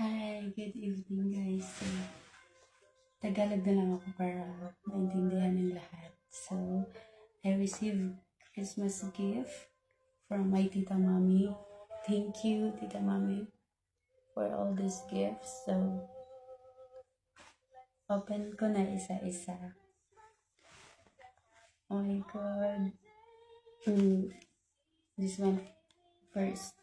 Hi, good evening guys. So, Tagalog na lang ako para maintindihan ng lahat. So, I received Christmas gift from my Tita Mommy. Thank you, Tita Mommy, for all these gifts. So, open ko na isa-isa. Oh my God. This one first.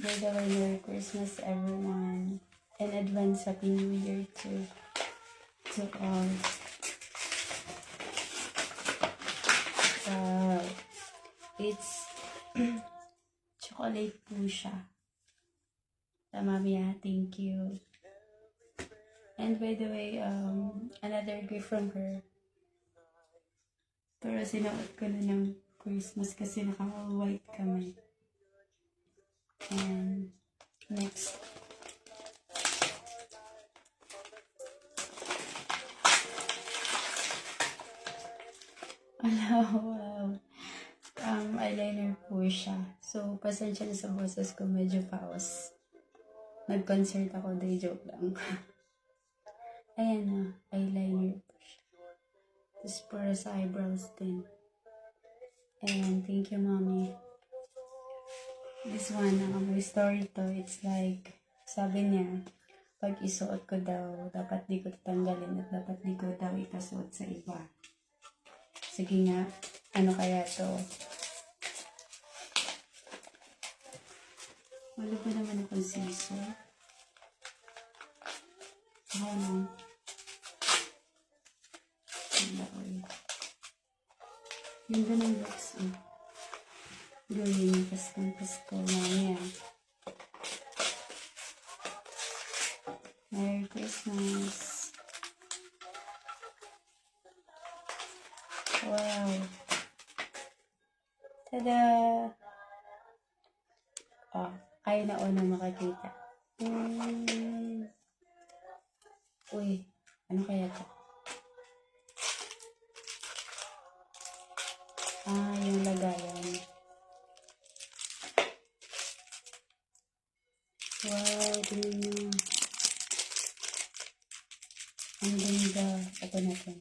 By the way, Merry Christmas everyone. In advance, Happy New Year to all. It's chocolate po siya. Mami, thank you. And by the way, another gift from her. Pero sinuot ko na ng Christmas kasi naka-white kami. And next. Wow. Eyeliner po siya. So, pasensya na sa boses ko, medyo paos. Nag-concert ako, day joke lang. Ayan na, eyeliner po siya. Tapos para sa eyebrows din. And thank you, Mommy. This one, may story to. It's like, sabi niya, pag isuot ko daw, dapat di ko tatanggalin at dapat di ko daw ipasuot sa iba. Sige nga, ano kaya to? Wala ba naman akong scissor? Ano? Wala ko eh. Yung ganun box eh. Gawin Paskong Pasko. Mamaya. Merry Christmas. Wow. Tada! Oh, kayo na una makakita. Uy, ano kaya to? Yung lagayan. Wow, tingnan nyo. Ang ganda. Ito natin.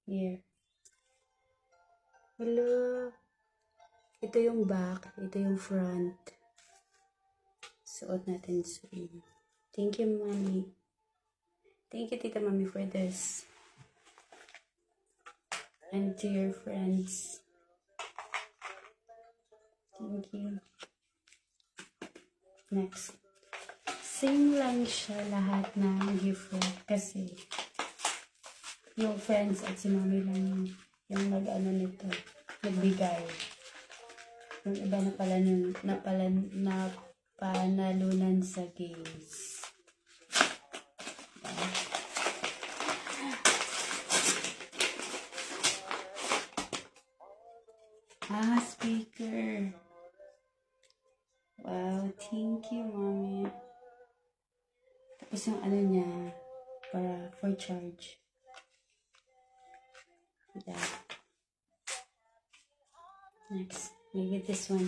Here. Hello. Ito yung back. Ito yung front. Suot natin soon. Thank you, Mommy. Thank you, Tita Mommy, for this. And to your friends. Thank you. Next. Same lang siya lahat ng gift kasi yung friends at si Mommy lang yung nag-ano nito, nagbigay. Yung iba napanalunan sa games. Speaker. Wow, thank you, Mommy. Tapos yung ano niya, para for charge. That. Next, maybe this one.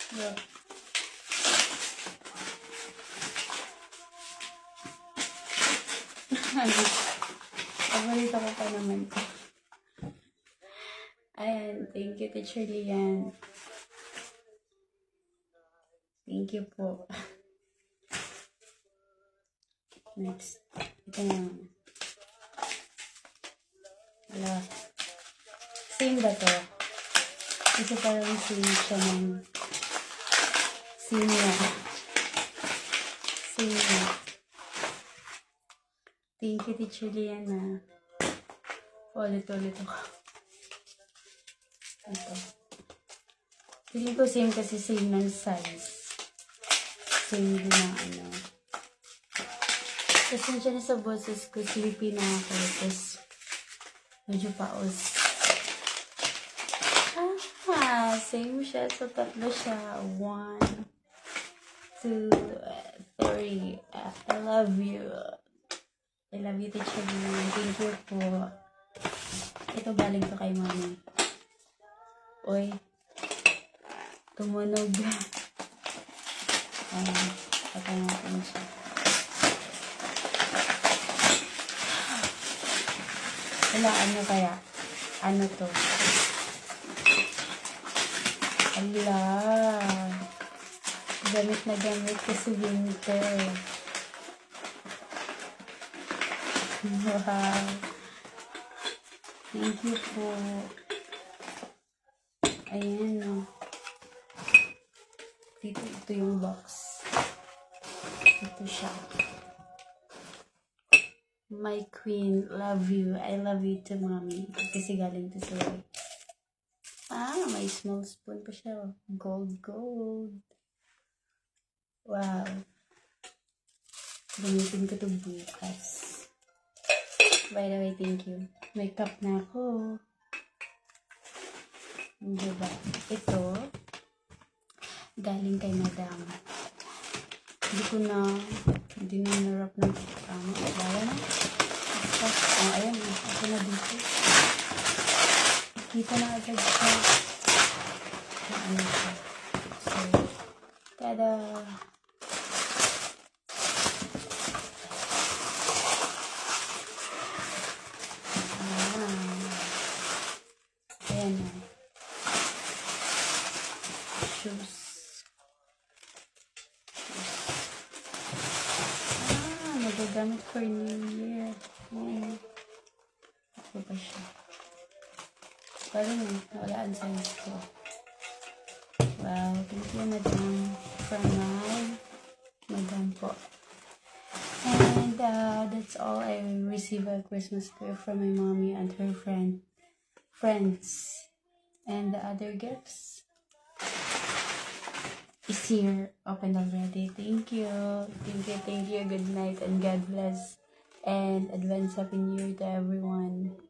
Look. Paborito ko pa naman ito. Ayan, thank you, Teacher Lian. Thank you po. Next. Ito na. Wala. Same ba to? Kasi parang same siya ng same niya. Same niya. Thank you, Teacher Lian, na ulit-ulit ako. Ito. Feeling ko same kasi same ng size. Same din ng ano. Pasensya na sa boses ko, sleepy na ako. Tapos, Medyo paos. Same siya. So, tatlo siya. 1, 2, 3. I love you. I love you, Teacher Lynn. Thank you po. Ito galing to kay Mami. Uy. Tumunog. Patay natin siya. Wala, ano kaya? Ano to? Ala. Gamit na gamit kasi winter. Wow. Thank you po. Ayan o. Ito yung box. Ito siya. My queen, love you. I love you too, Mommy. Kasi galing to sa white. May small spoon pa siya. Gold. Wow. Gamitin ko to bukas. By the way, thank you. May cup na ako. Diba? Ito, galing kay Madam. Hindi na narap ng tama. Wala na. Ayan. Ako na dito. Kita na agad siya. Ano siya. So, tada! Ayan na. Shoes. Magagamit for New Year. Ako ba siya? Parang nawalaan sa ko. Wow, thank you, Madam. From my Madam po. And that's all. I received a Christmas gift from my mommy and her friends. And the other gifts is here, open already. Thank you. Good night and God bless. And advance Happy New Year to everyone.